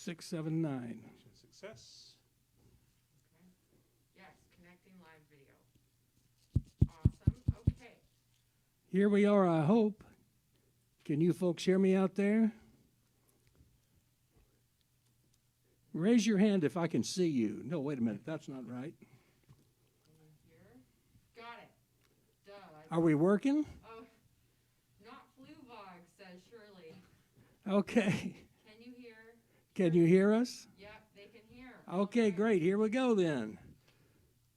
679. Success. Okay. Yes, connecting live video. Awesome. Okay. Here we are, I hope. Can you folks hear me out there? Raise your hand if I can see you. No, wait a minute. That's not right. Here. Got it. Duh. Are we working? Oh, not Fluvog, says Shirley. Okay. Can you hear? Can you hear us? Yep, they can hear. Okay, great. Here we go then.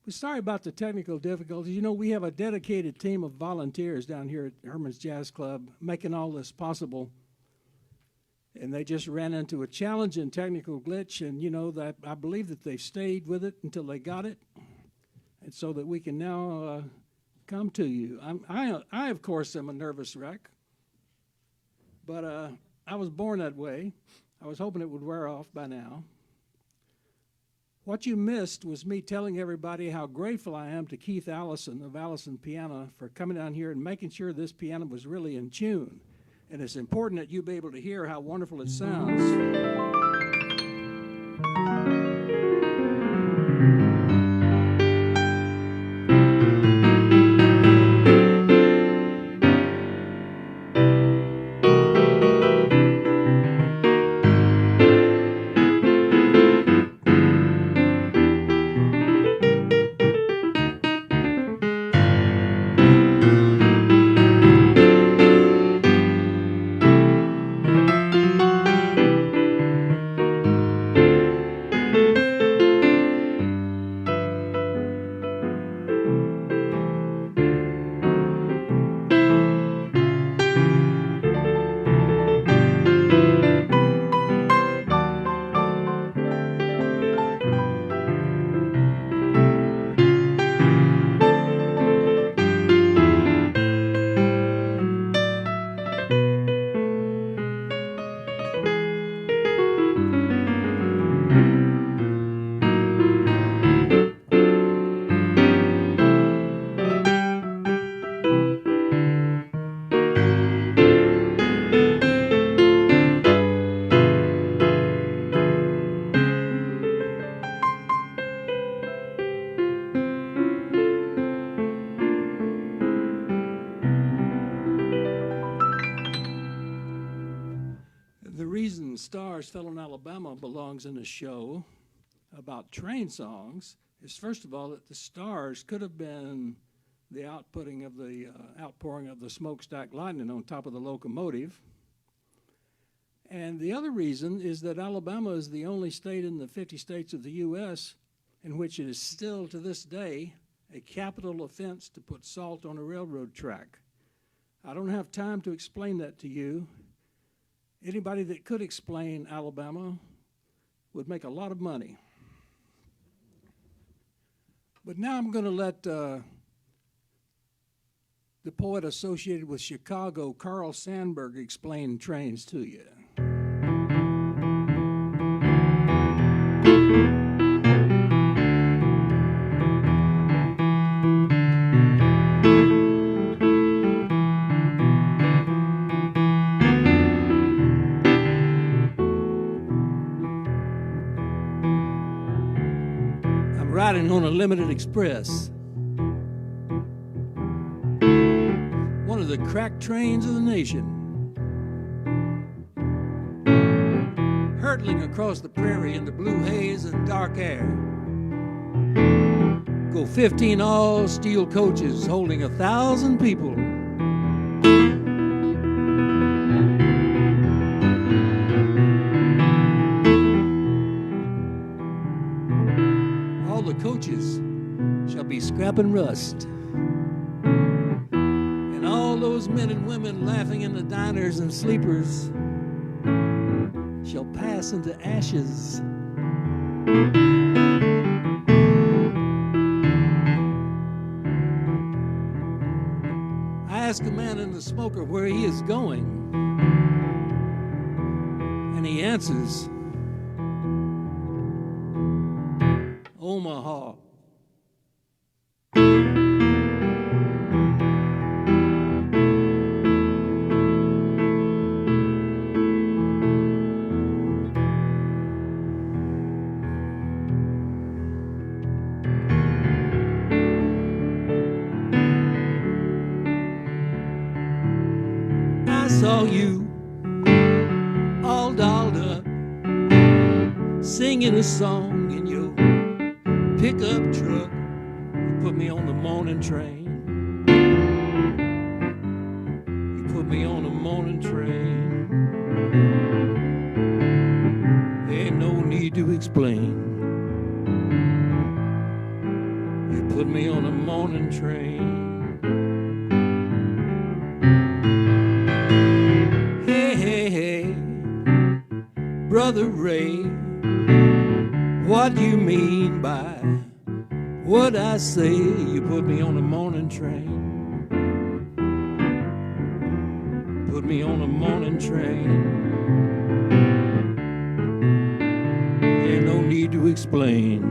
We're sorry about the technical difficulties. You know, we have a dedicated team of volunteers down here at Hermann's Jazz Club making all this possible. And they just ran into a challenging technical glitch, and you know that I believe that they stayed with it until they got it, and so that we can now come to you. I of course am a nervous wreck, but I was born that way. I was hoping it would wear off by now. What you missed was me telling everybody how grateful I am to Keith Allison of Allison Piano for coming down here and making sure this piano was really in tune. And it's important that you be able to hear how wonderful it sounds. Stars Fell in Alabama belongs in a show about train songs is, first of all, that the stars could have been the outpouring of the smokestack lightning on top of the locomotive. And the other reason is that Alabama is the only state in the 50 states of the U.S. in which it is still to this day a capital offense to put salt on a railroad track. I don't have time to explain that to you. Anybody that could explain Alabama would make a lot of money. But now I'm going to let the poet associated with Chicago, Carl Sandburg, explain trains to you. Riding on a limited express, one of the crack trains of the nation, hurtling across the prairie in the blue haze and dark air. Go 15 all-steel coaches holding 1,000 people. The coaches shall be scrapping rust, and all those men and women laughing in the diners and sleepers shall pass into ashes. I ask a man in the smoker where he is going, and he answers, Omaha. I saw you all dolled up, singing a song in your pickup truck. You put me on the morning train. You put me on the morning train. Ain't no need to explain. You put me on a morning train. Hey, hey, hey, Brother Ray, what do you mean by what I say? You put me on a morning train. Put me on a morning train. Ain't no need to explain.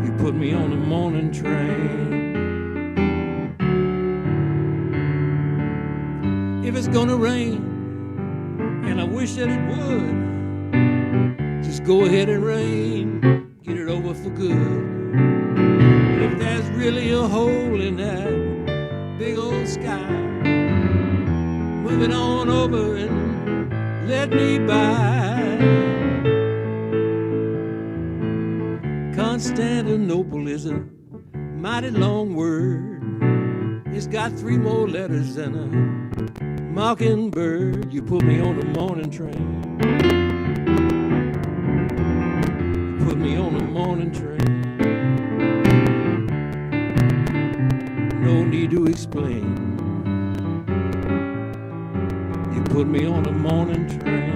You put me on a morning train. If it's gonna rain, and I wish that it would, just go ahead and rain, get it over for good. And if there's really a hole in that big old sky, move it on over and let me by. Constantinople is a mighty long word. It's got 3 more letters than a mockingbird. You put me on the morning train. You put me on the morning train. No need to explain. You put me on the morning train.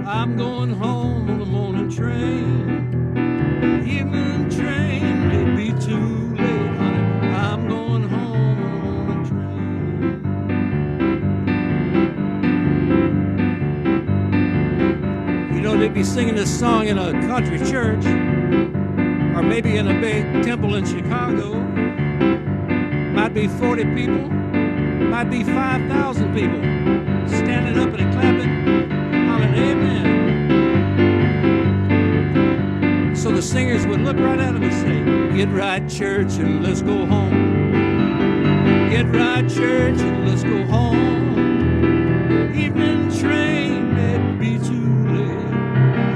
I'm going home on the morning train. Evening train may be too late, honey. I'm going home on the morning train. You know, they'd be singing this song in a country church, or maybe in a big temple in Chicago. Might be 40 people, might be 5,000 people standing up and clapping, hollering, amen. So the singers would look right at them and say, get right, church, and let's go home. Get right, church, and let's go home. Evening train may be too late.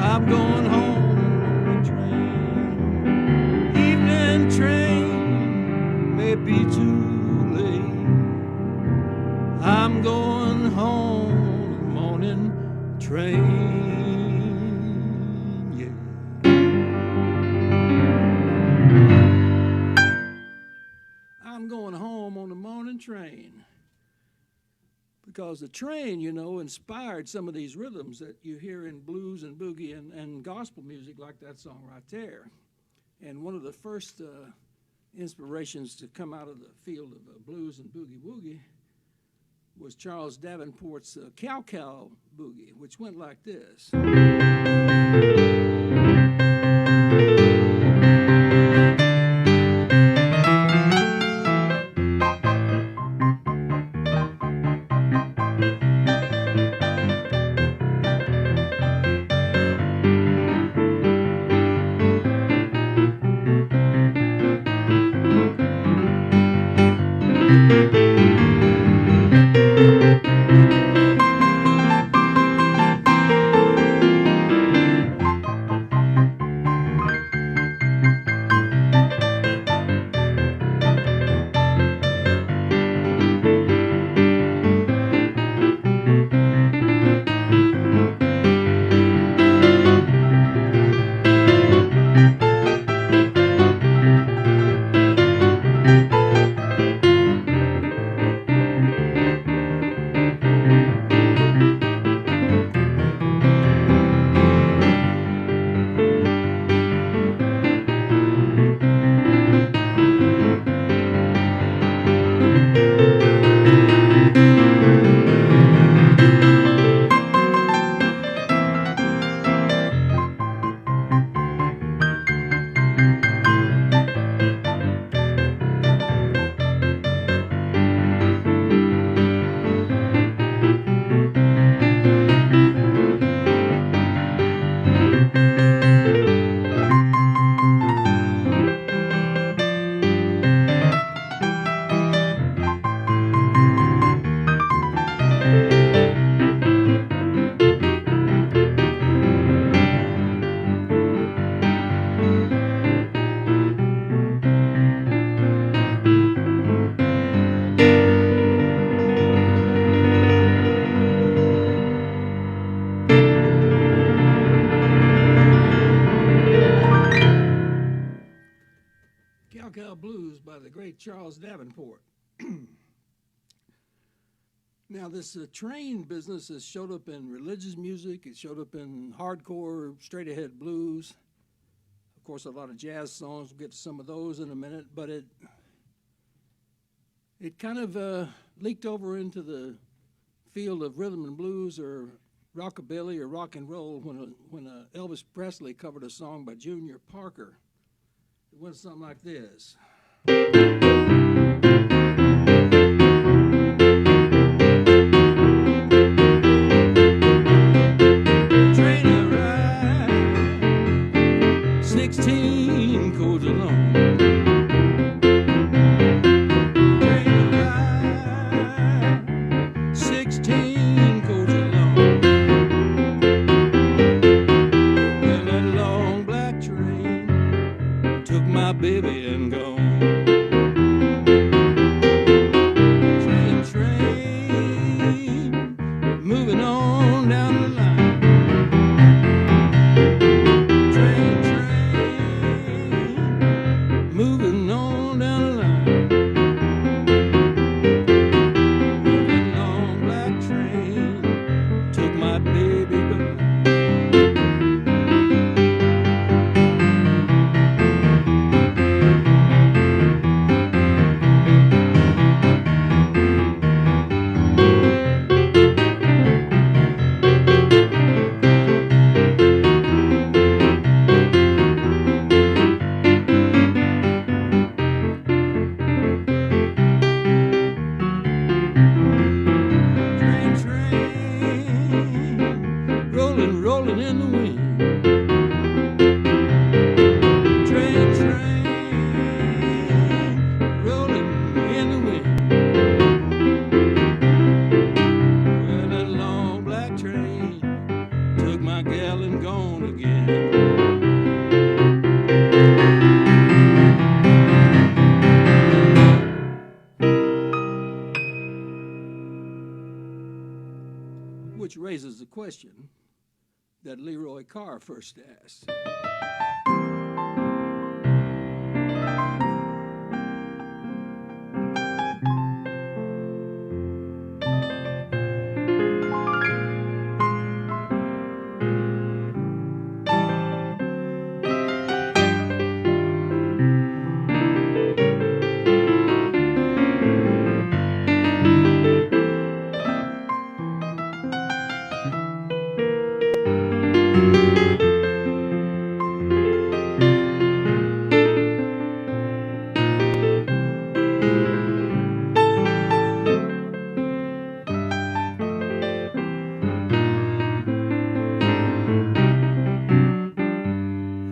I'm going home on the train. Evening train may be too late. I'm going home on the morning train. I'm going home on the morning train. Because the train, you know, inspired some of these rhythms that you hear in blues and boogie and gospel music, like that song right there. And one of the first inspirations to come out of the field of blues and boogie woogie was Charles Davenport's Cow Cow Boogie, which went like this. Blues by the great Charles Davenport. Now, this train business has showed up in religious music. It showed up in hardcore, straight-ahead blues. Of course, a lot of jazz songs. We'll get to some of those in a minute. But it kind of leaked over into the field of rhythm and blues or rockabilly or rock and roll when Elvis Presley covered a song by Junior Parker. It went something like this. Train arrived, 16 chords along. Train arrived, 16 chords along. Well, that long black train took my baby and gone. rolling in the wind. Train, rolling in the wind. Well, that long black train took my gal and gone again. Which raises the question that Leroy Carr first asked.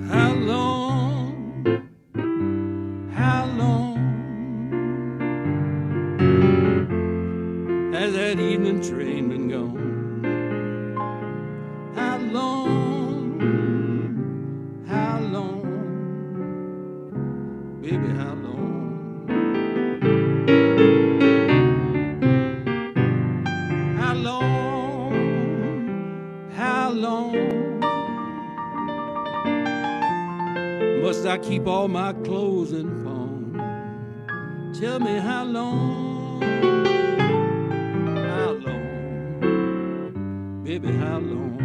How long has that evening train been gone? How long, baby, how long? How long must I keep all my clothes in pawn? Tell me how long, baby, how long?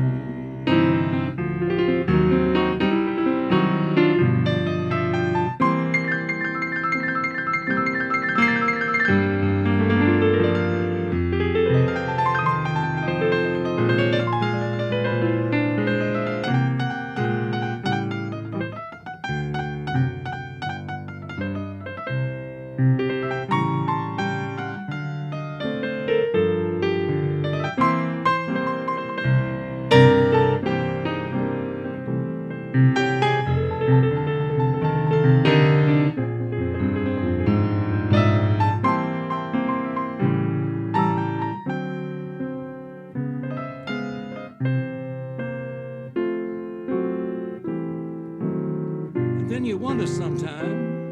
Then you wonder sometime,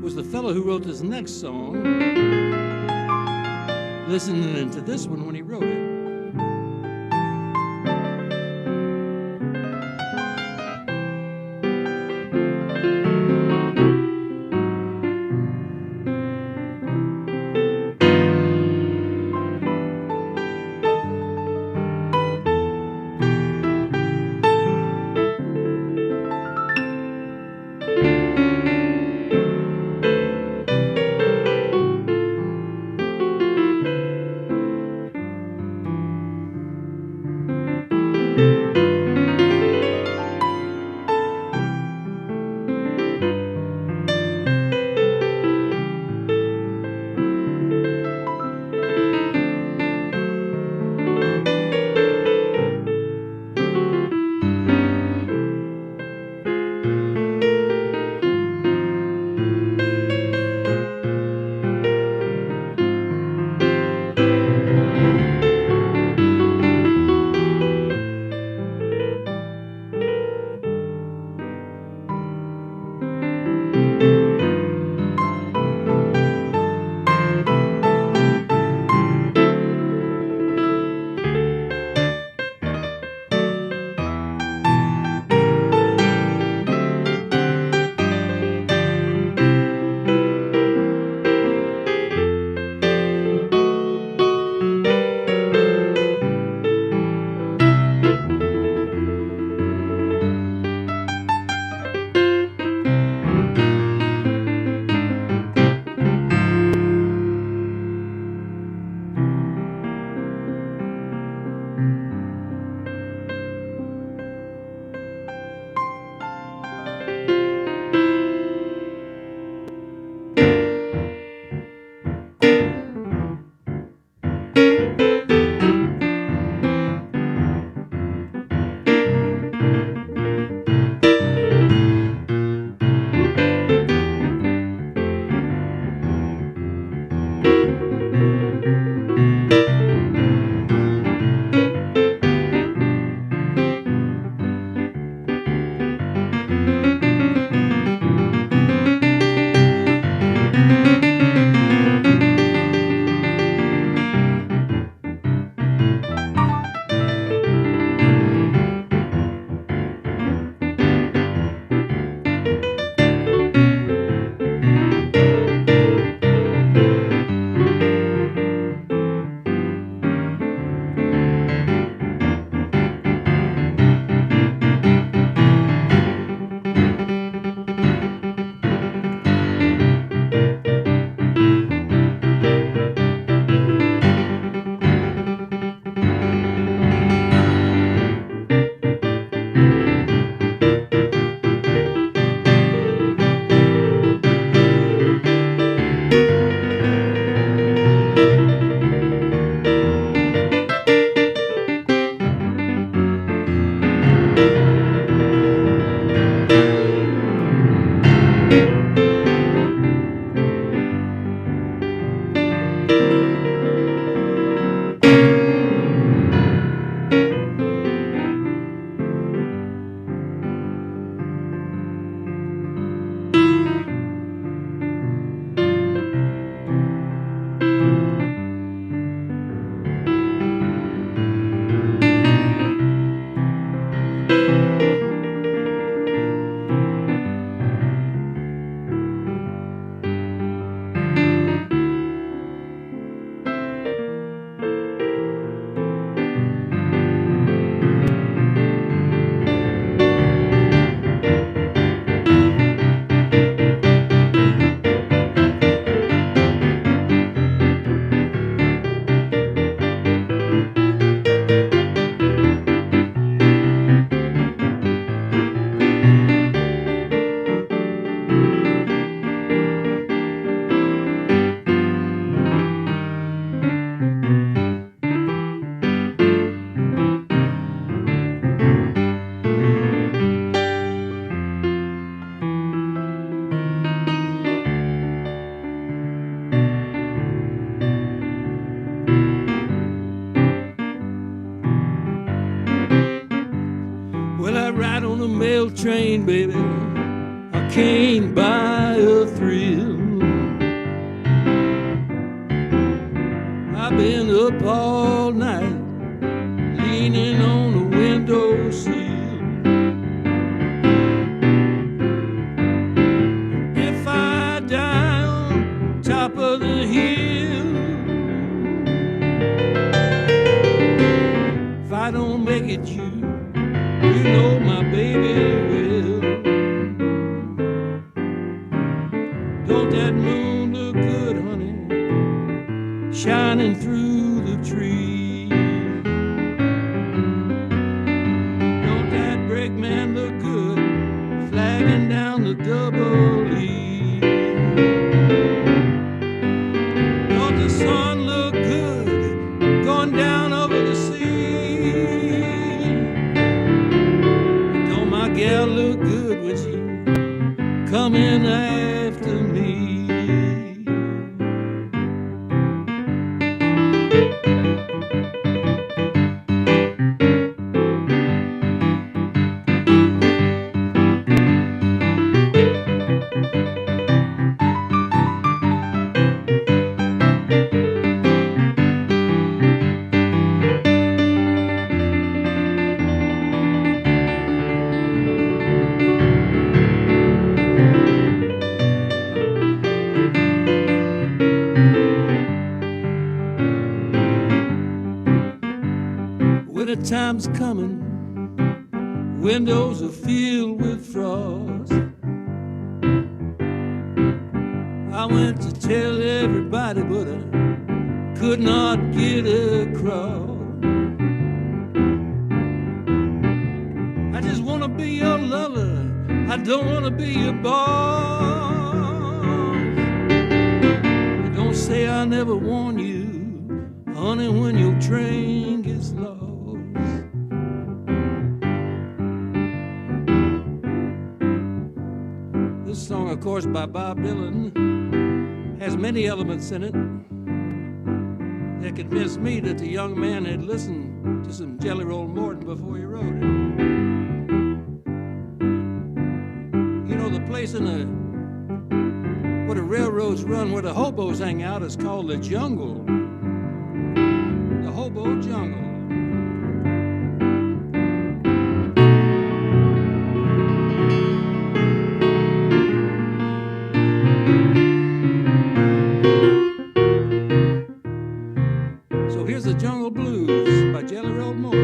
was the fellow who wrote this next song listening to this one when he wrote it? train, baby, I can't buy a thrill. I've been up all night, leaning on the windowsill. If I die on top of the hill, if I don't make it, you know my baby will. Don't that moon look good, honey, shining through the trees? Don't that brakeman look good, flagging down the double E? Don't the sun look good, going down over the sea? Don't my gal look good when she coming after me? Winter time's coming, windows are filled with frost. I went to tell everybody, but I could not get across. I just want to be your lover, I don't want to be your boss. Don't say I never warn you, honey, when your train gets lost. This song, of course, by Bob Dylan, has many elements in it that convinced me that the young man had listened to some Jelly Roll Morton before he wrote it. You know, the place in the where the railroads run, where the hobos hang out, is called the jungle. The hobo jungle. So here's the Jungle Blues by Jelly Roll Morton.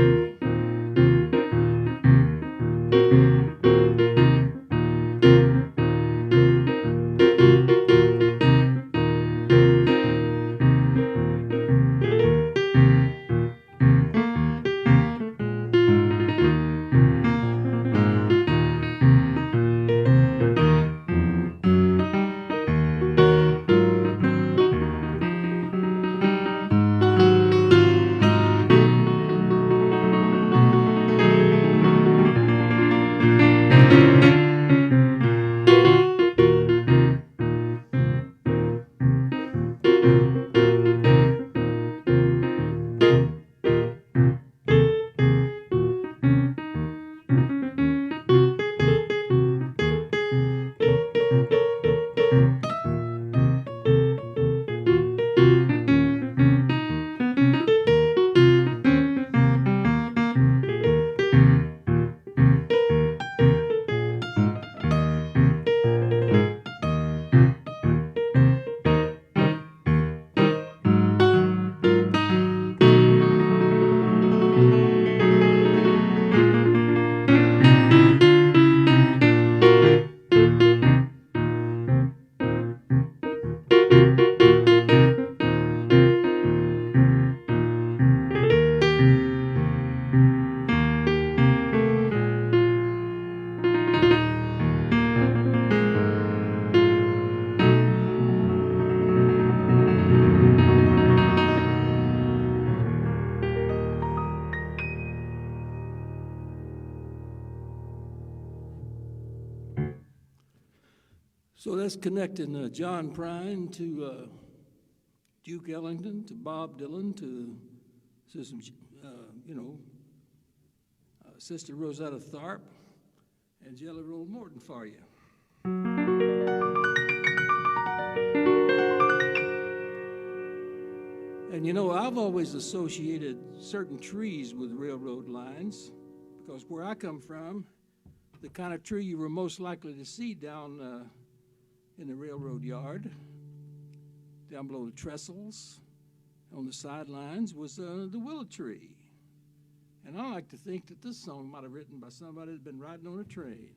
So that's connecting John Prine to Duke Ellington, to Bob Dylan, to some, Sister Rosetta Tharpe, and Jelly Roll Morton for you. And you know, I've always associated certain trees with railroad lines because where I come from, the kind of tree you were most likely to see down in the railroad yard, down below the trestles, on the sidelines, was the willow tree. And I like to think that this song might have written by somebody that's been riding on a train.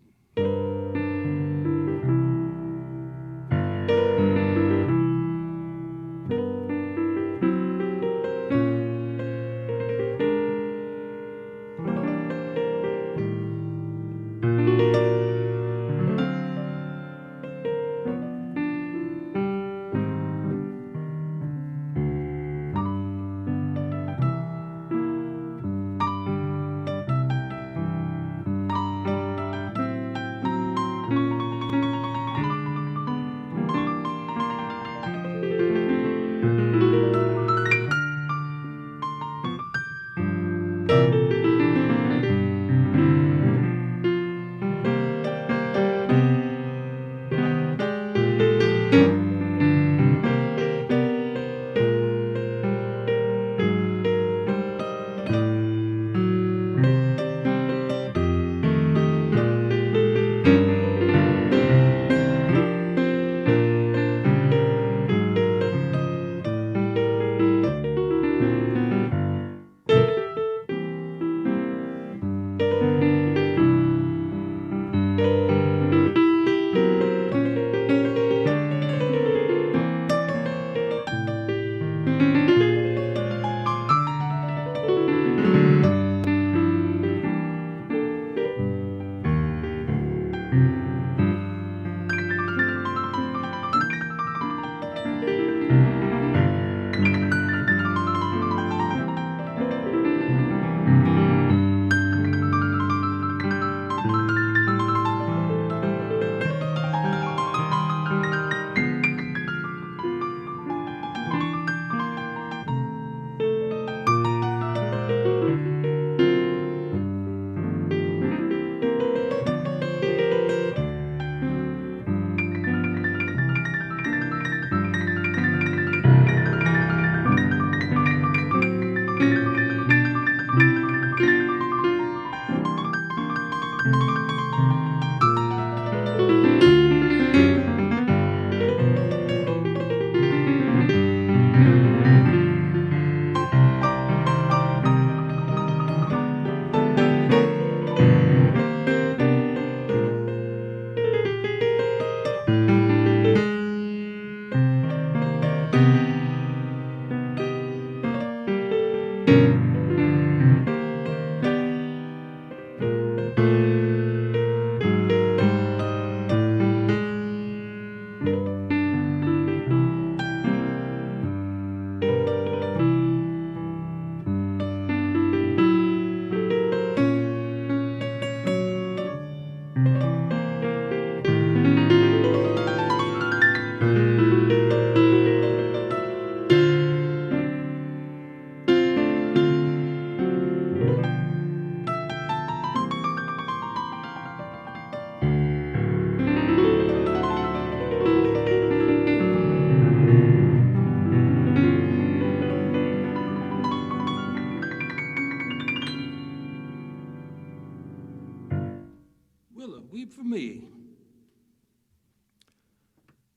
Weep for me.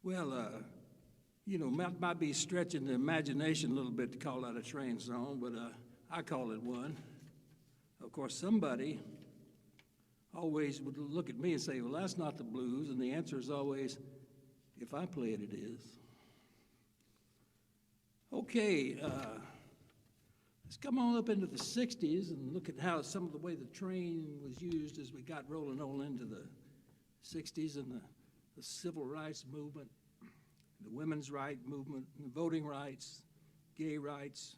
Well, you know, might be stretching the imagination a little bit to call that a train song, but I call it one. Of course, somebody always would look at me and say, well, that's not the blues, and the answer is always, if I play it, it is. Okay, let's come on up into the 60s and look at how some of the way the train was used as we got rolling on into the 60s and the civil rights movement, the women's rights movement, the voting rights, gay rights,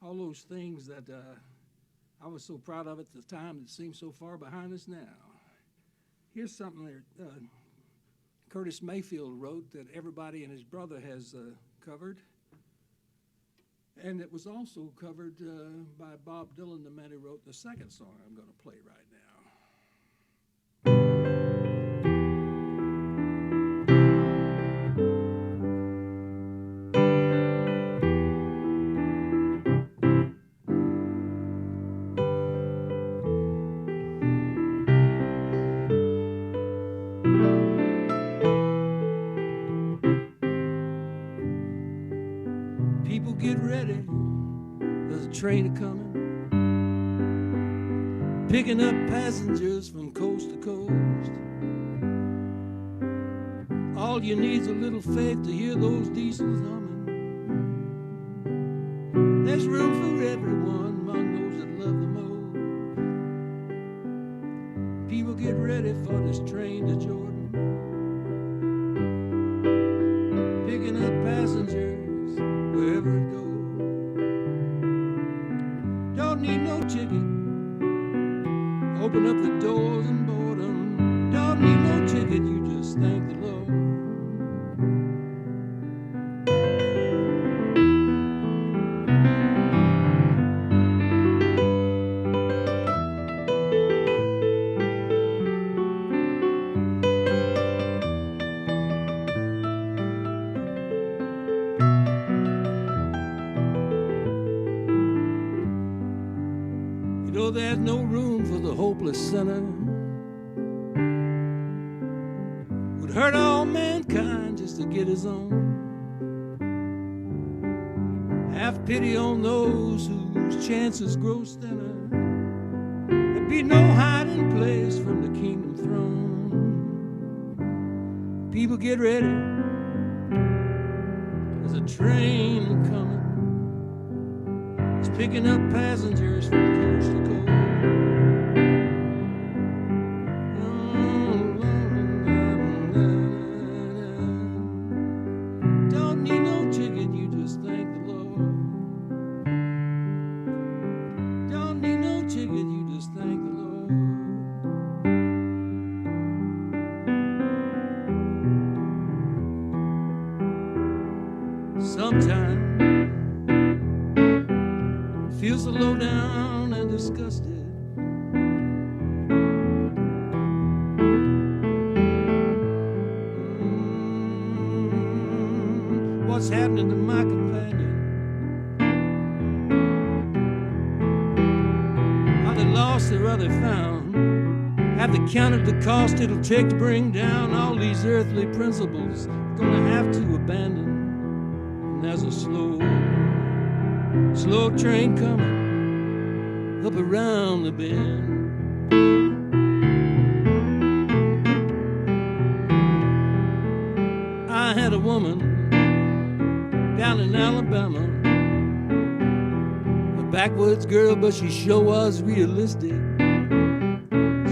all those things that I was so proud of at the time that seems so far behind us now. Here's something that Curtis Mayfield wrote that everybody and his brother has covered. And it was also covered by Bob Dylan, the man who wrote the second song I'm going to play right now. ready, there's a train a-coming, picking up passengers from coast to coast. All you need's a little faith to hear those diesels humming. There's room for everyone among those that love the most. People get ready for this train to Jordan, picking up passengers wherever it goes. Don't need no ticket, open up the doors and board 'em. Don't need no ticket, you just thank the Lord. There's no room for the hopeless sinner. Would hurt all mankind just to get his own. Have pity on those whose chances grow thinner. There'd be no hiding place from the kingdom throne. People get ready, there's a train coming. It's picking up passengers from coast to coast. Don't need no ticket, you just thank the Lord. Don't need no ticket, you just thank the Lord. Sometimes feels so low down and disgusted. What's happening to my companion? Are they lost or are they found? Have they counted the cost it'll take to bring down all these earthly principles? Gonna have to abandon. And there's a slow train coming up around the bend. I had a woman down in Alabama, a backwoods girl, but she sure was realistic.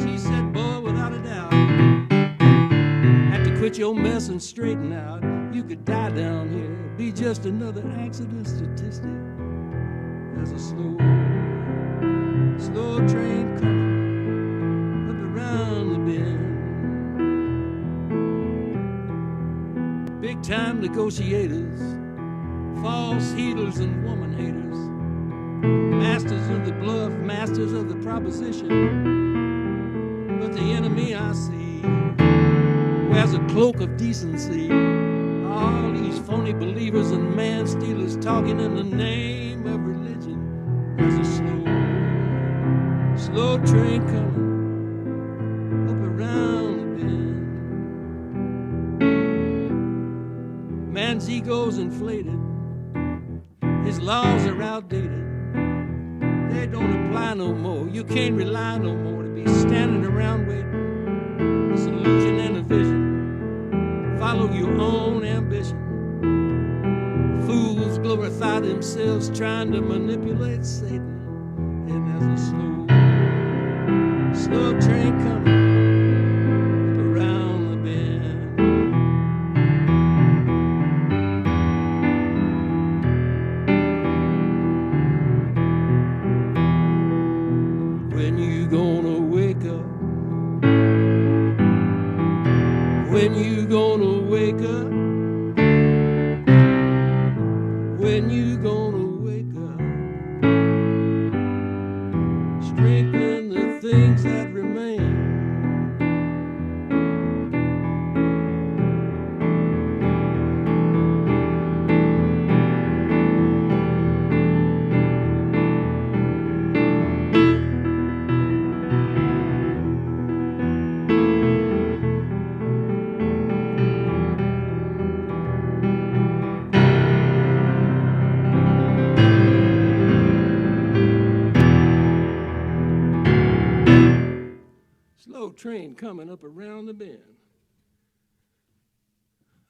She said, boy, without a doubt, have to quit your mess and straighten out. You could die down here, be just another accident statistic. There's a slow train coming up around the bend. Big time negotiators, false healers and woman haters, masters of the bluff, masters of the proposition. But the enemy I see wears a cloak of decency. All these phony believers and man stealers talking in the name of religion. There's a slow train coming up around the bend. Man's ego's inflated, his laws are outdated. They don't apply no more. You can't rely no more to be standing around waiting. It's an illusion and a vision. Follow your own ambition. Fools glorify themselves trying to manipulate Satan. And there's a slow train coming up around the bend. When you gonna wake up? When you gonna wake up? When you gonna wake up? Strengthen the things that remain. old train coming up around the bend.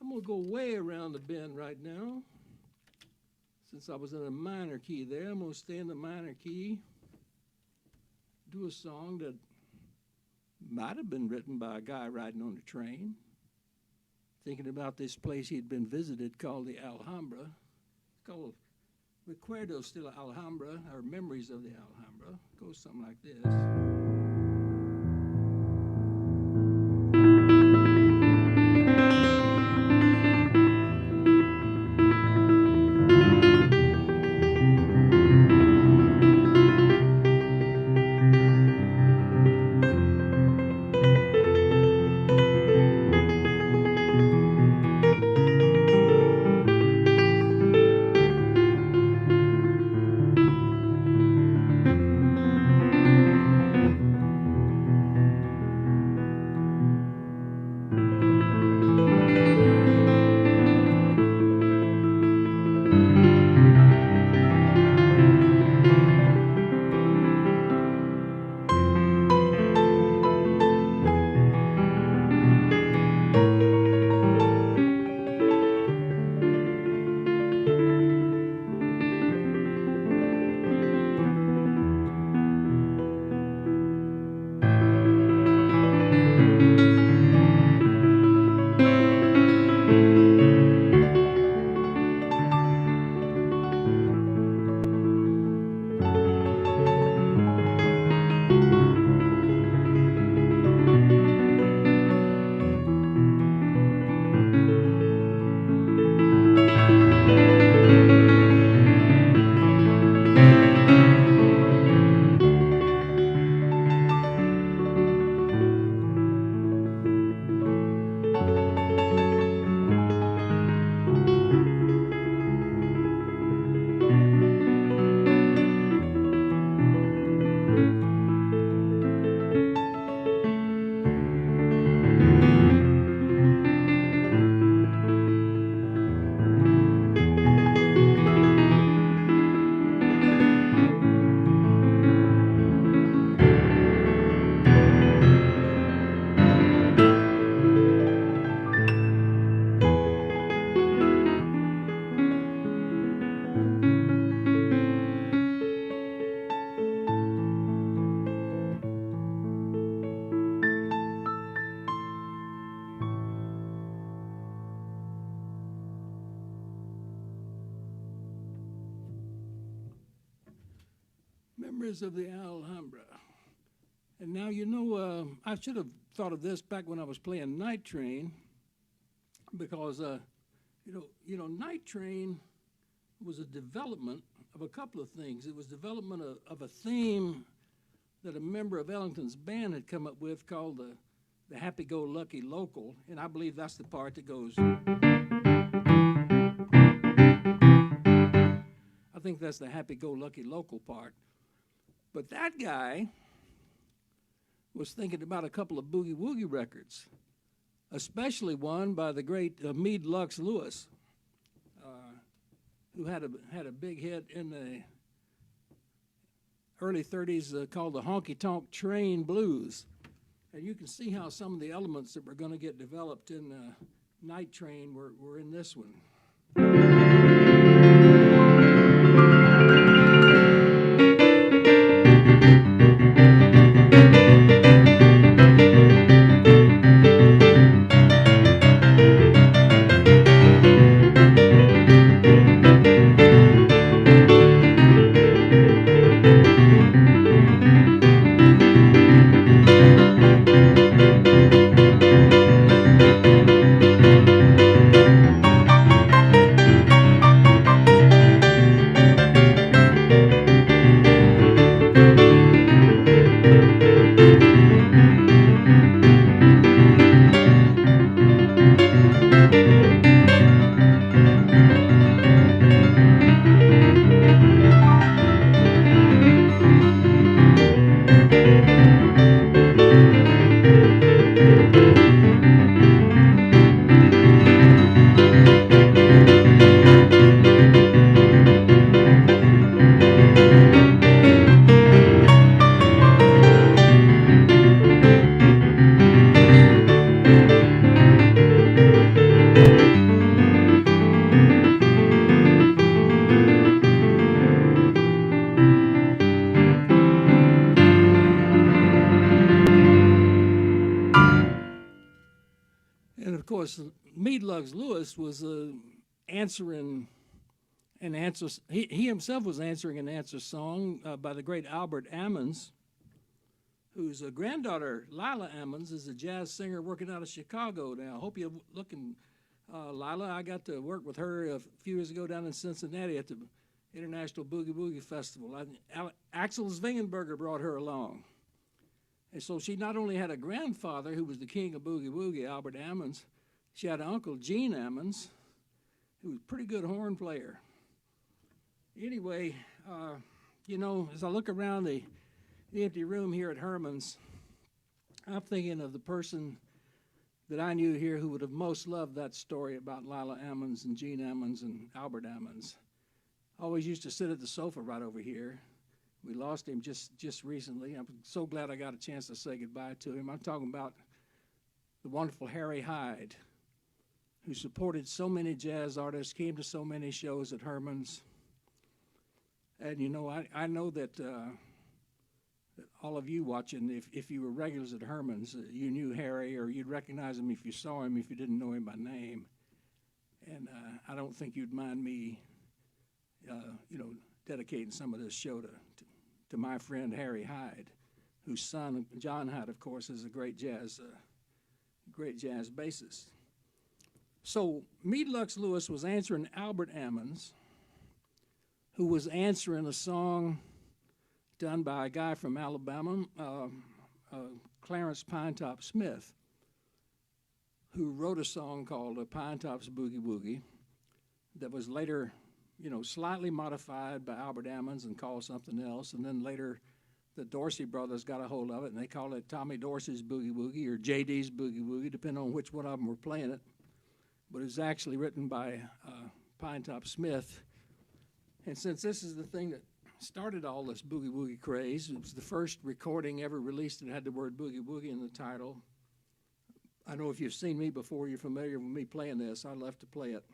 I'm going to go way around the bend right now. Since I was in a minor key there, I'm going to stay in the minor key, do a song that might have been written by a guy riding on a train, thinking about this place he'd been visited called the Alhambra. It's called Recuerdos de la Alhambra, or Memories of the Alhambra. It goes something like this. Memories of the Alhambra. And now, I should have thought of this back when I was playing Night Train, because, Night Train was a development of a couple of things. It was development of a theme that a member of Ellington's band had come up with called the Happy-Go-Lucky Local, and I believe that's the part that goes. I think that's the Happy-Go-Lucky Local part. But that guy was thinking about a couple of Boogie Woogie records, especially one by the great Meade Lux Lewis, who had a big hit in the early 30s called the Honky Tonk Train Blues. And you can see how some of the elements that were going to get developed in Night Train were in this one. Meadlugs Lewis was answering an answer. He himself was answering an answer song by the great Albert Ammons, whose granddaughter, Lila Ammons, is a jazz singer working out of Chicago now. I hope you're looking, Lila. I got to work with her a few years ago down in Cincinnati at the International Boogie Woogie Festival. Axel Zwingenberger brought her along. And so she not only had a grandfather who was the king of Boogie Woogie, Albert Ammons, she had an uncle, Gene Ammons, who was a pretty good horn player. Anyway, as I look around the empty room here at Hermann's, I'm thinking of the person that I knew here who would have most loved that story about Lila Ammons and Gene Ammons and Albert Ammons. Always used to sit at the sofa right over here. We lost him just recently. I'm so glad I got a chance to say goodbye to him. I'm talking about the wonderful Harry Hyde, who supported so many jazz artists, came to so many shows at Hermann's. And, I know that all of you watching, if you were regulars at Hermann's, you knew Harry, or you'd recognize him if you saw him, if you didn't know him by name. And I don't think you'd mind me, dedicating some of this show to my friend Harry Hyde, whose son, John Hyde, of course, is a great jazz bassist. So Meadlugs Lewis was answering Albert Ammons, who was answering a song done by a guy from Alabama, Clarence Pinetops Smith, who wrote a song called Pinetops Boogie Woogie that was later, slightly modified by Albert Ammons and called something else. And then later the Dorsey brothers got a hold of it, and they called it Tommy Dorsey's Boogie Woogie or J.D.'s Boogie Woogie, depending on which one of them were playing it. But it was actually written by Pinetops Smith. And since this is the thing that started all this Boogie Woogie craze, it was the first recording ever released that had the word Boogie Woogie in the title. I know if you've seen me before, you're familiar with me playing this. I'd love to play it.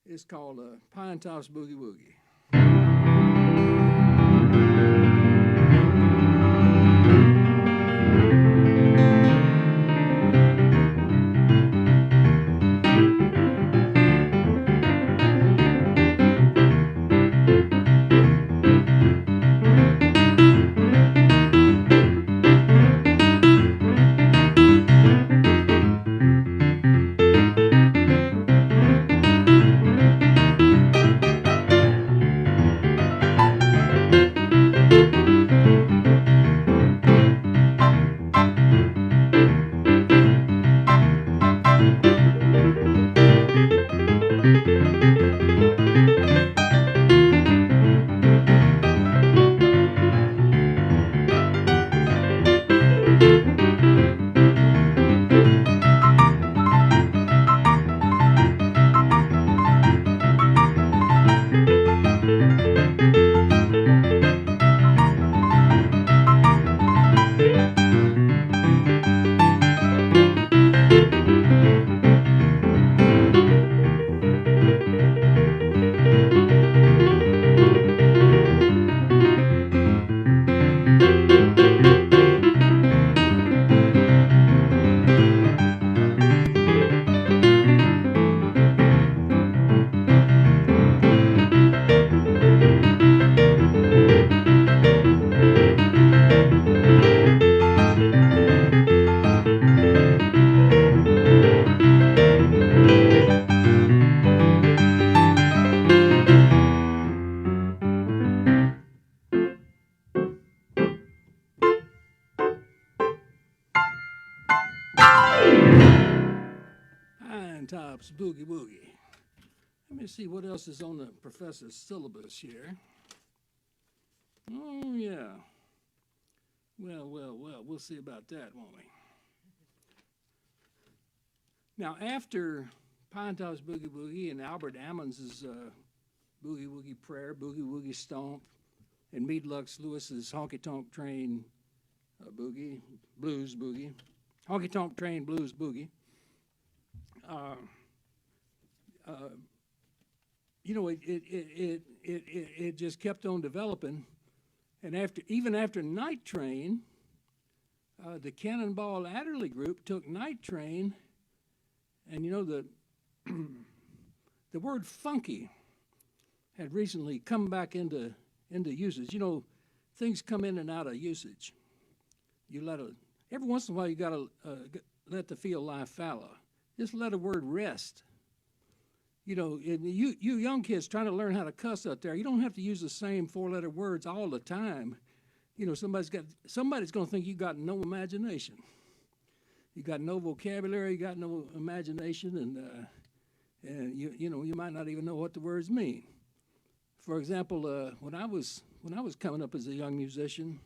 It's called Pinetops Boogie Woogie. Pinetops Boogie Woogie. Let me see what else is on the professor's syllabus here. Oh, yeah. Well, we'll see about that, won't we? Now, after Pinetops Boogie Woogie and Albert Ammons' Boogie Woogie Prayer, Boogie Woogie Stomp, and Meadlugs Lewis's Honky Tonk Train Boogie, Blues Boogie, Honky Tonk Train Blues Boogie, it just kept on developing. And even after Night Train, the Cannonball Adderley group took Night Train And you know, the word funky had recently come back into usage. You know, things come in and out of usage. Every once in a while you got to let the field lie fallow. Just let a word rest. You know, you young kids trying to learn how to cuss out there, you don't have to use the same four-letter words all the time. You know, somebody's going to think you got no imagination. You got no vocabulary, you got no imagination, and you might not even know what the words mean. For example, when I was coming up as a young musician,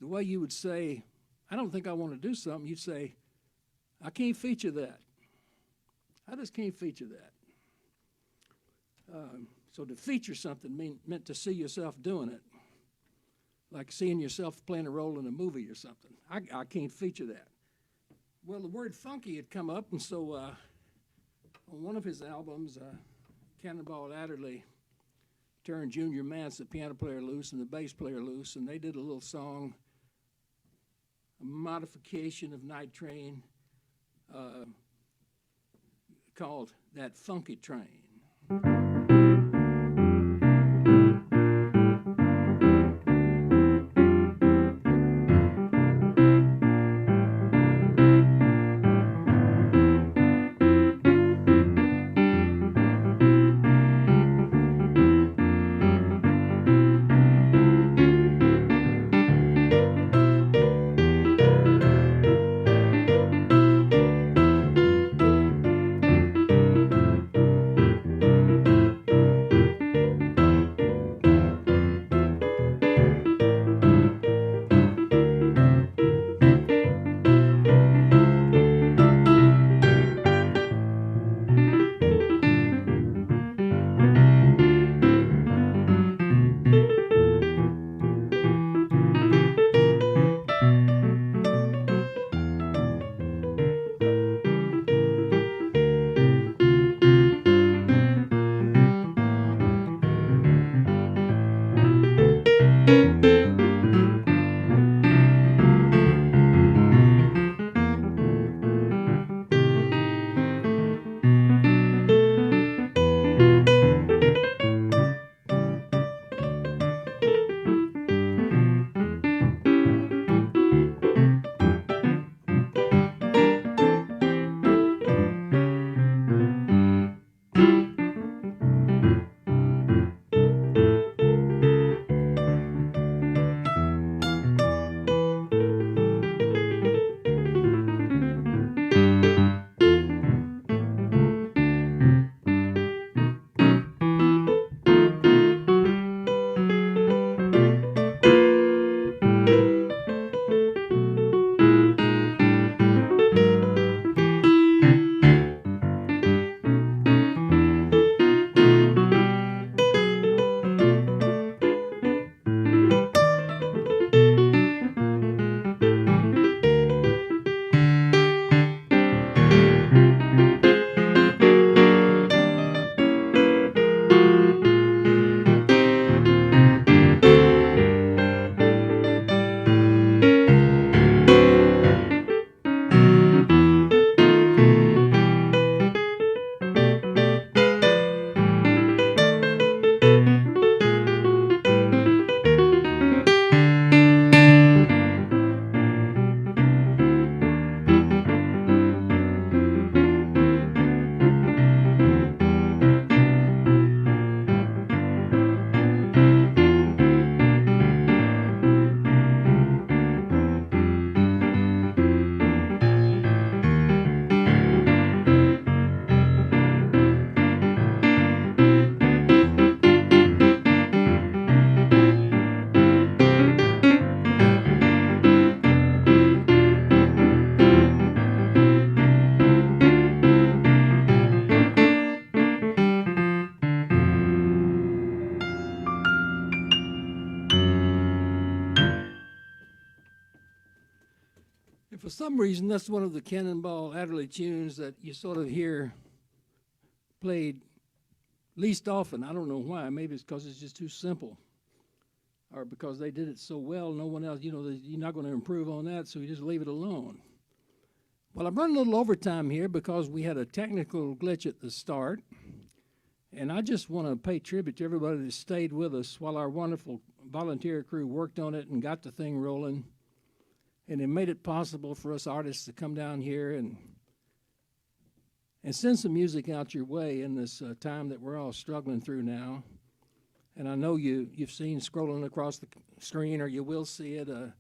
the way you would say, "I don't think I want to do something," you'd say, "I can't feature that. I just can't feature that." So to feature something meant to see yourself doing it, like seeing yourself playing a role in a movie or something. I can't feature that. Well, the word funky had come up, and so on one of his albums, Cannonball Adderley turned Junior Mance, the piano player, loose and the bass player loose, and they did a little song, a modification of Night Train, called That Funky Train. And for some reason, that's one of the Cannonball Adderley tunes that you sort of hear played least often. I don't know why. Maybe it's because it's just too simple, or because they did it so well, no one else, you're not going to improve on that, so you just leave it alone. Well, I'm running a little overtime here because we had a technical glitch at the start. And I just want to pay tribute to everybody that stayed with us while our wonderful volunteer crew worked on it and got the thing rolling. And it made it possible for us artists to come down here and send some music out your way in this time that we're all struggling through now. And I know you've seen scrolling across the screen, or you will see it, a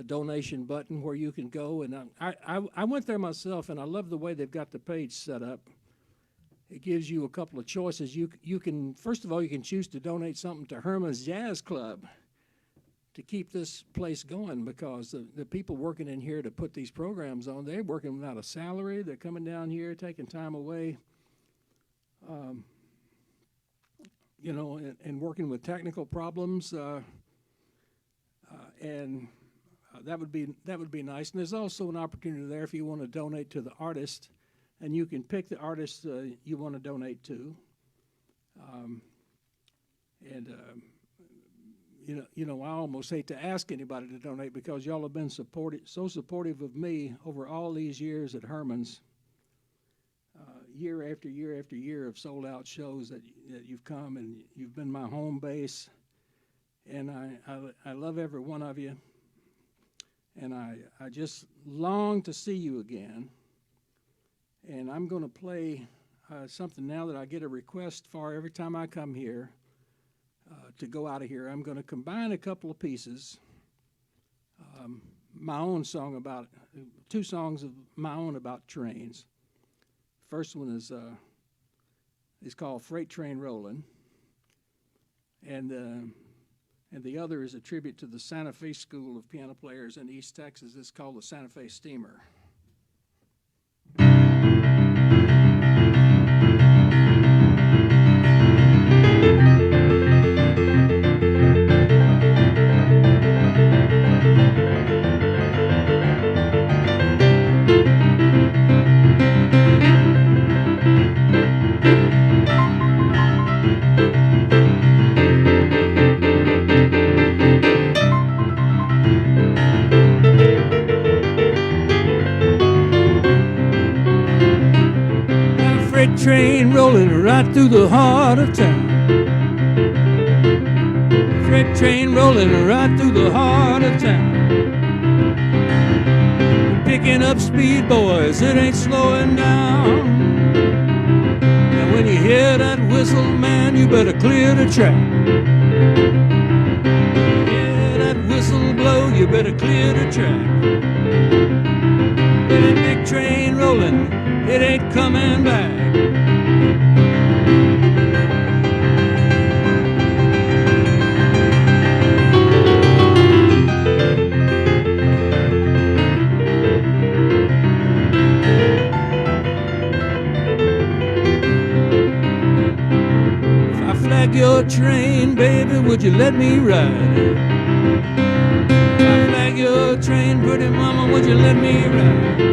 donation button where you can go. And I went there myself, and I love the way they've got the page set up. It gives you a couple of choices. You can, first of all, you can choose to donate something to Hermann's Jazz Club to keep this place going, because the people working in here to put these programs on, they're working without a salary. They're coming down here, taking time away, and working with technical problems. And that would be nice. And there's also an opportunity there if you want to donate to the artist, and you can pick the artist you want to donate to. I almost hate to ask anybody to donate, because y'all have been so supportive of me over all these years at Hermann's, year after year after year of sold-out shows that you've come, and you've been my home base. And I love every one of you, and I just long to see you again. And I'm going to play something now that I get a request for every time I come here to go out of here. I'm going to combine a couple of pieces, my own song about, 2 songs of my own about trains. First one is called Freight Train Rollin', and the other is a tribute to the Santa Fe School of Piano Players in East Texas. It's called the Santa Fe Steamer. Train rolling right through the heart of town. Freight train rolling right through the heart of town. Picking up speed, boys, it ain't slowing down. And when you hear that whistle, man, you better clear the track. Hear that whistle blow, you better clear the track. That big train rolling, it ain't coming back. If I flag your train, baby, would you let me ride? If I flag your train, pretty mama, would you let me ride?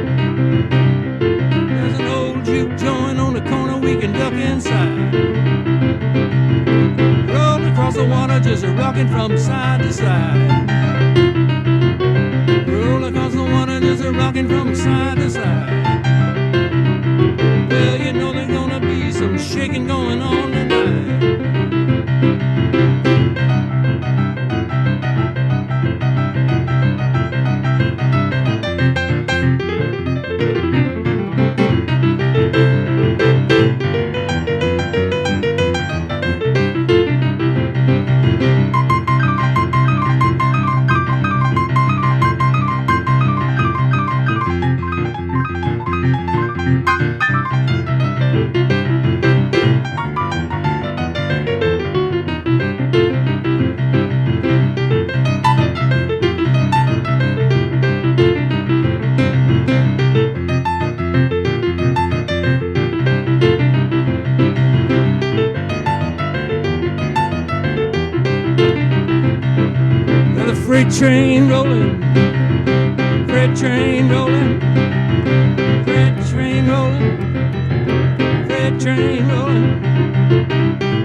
Joint on the corner, we can duck inside. Roll across the water, just rocking from side to side. Roll across the water, just rocking from side to side. Well, you know there's gonna be some shaking going on tonight. Freight train rolling, freight train rolling, freight train rolling, freight train rolling,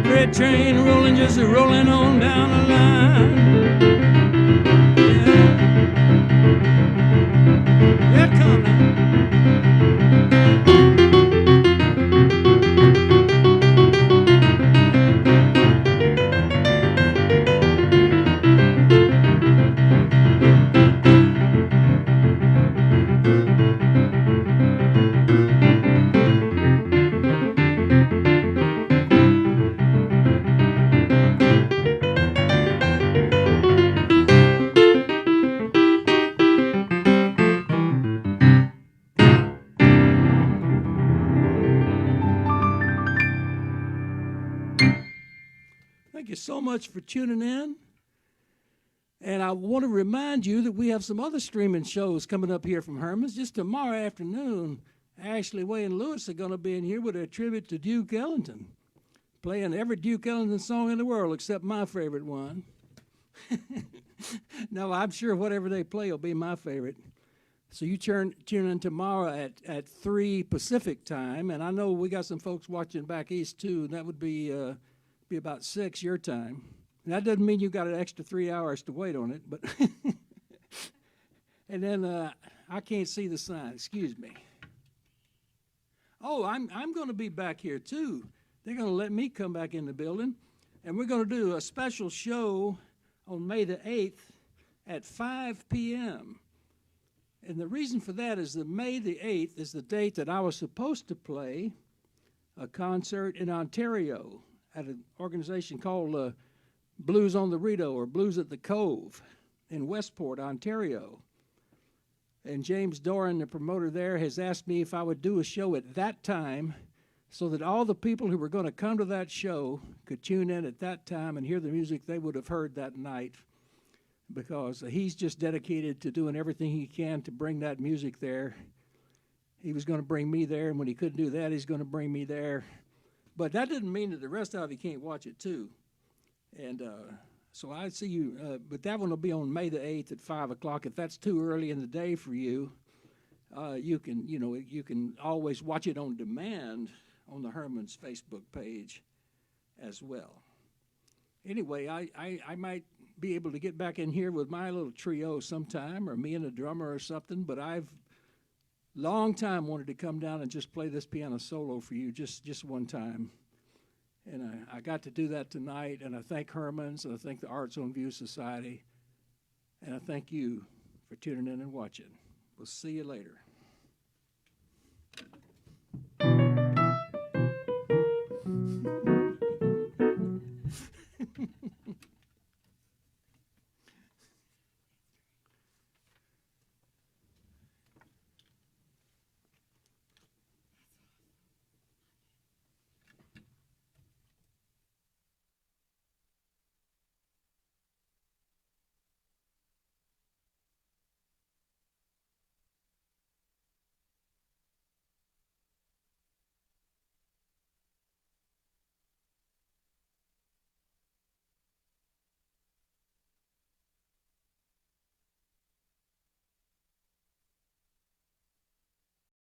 freight train rolling, just rolling on down the line. Yeah, yeah, come now. you so much for tuning in. And I want to remind you that we have some other streaming shows coming up here from Herman's. Just tomorrow afternoon, Ashley, Way, and Lewis are going to be in here with a tribute to Duke Ellington, playing every Duke Ellington song in the world except my favorite one. No, I'm sure whatever they play will be my favorite. So you tune in tomorrow at 3 Pacific time, and I know we got some folks watching back east too, and that would be about 6 your time. And that doesn't mean you got an extra 3 hours to wait on it, but and then I can't see the sign. Excuse me. Oh, I'm going to be back here too. They're going to let me come back in the building, and we're going to do a special show on May the 8th at 5 p.m. And the reason for that is that May the 8th is the date that I was supposed to play a concert in Ontario at an organization called Blues on the Rideau or Blues at the Cove in Westport, Ontario. And James Doran, the promoter there, has asked me if I would do a show at that time so that all the people who were going to come to that show could tune in at that time and hear the music they would have heard that night, because he's just dedicated to doing everything he can to bring that music there. He was going to bring me there, and when he couldn't do that, he's going to bring me there. But that didn't mean that the rest of you can't watch it too. And so I see you, but that one will be on May the 8th at 5 o'clock. If that's too early in the day for you, you can always watch it on demand on the Herman's Facebook page as well. Anyway, I might be able to get back in here with my little trio sometime, or me and a drummer or something, but I've long time wanted to come down and just play this piano solo for you just one time. And I got to do that tonight, and I thank Herman's, and I thank the Arts on View Society, and I thank you for tuning in and watching. We'll see you later.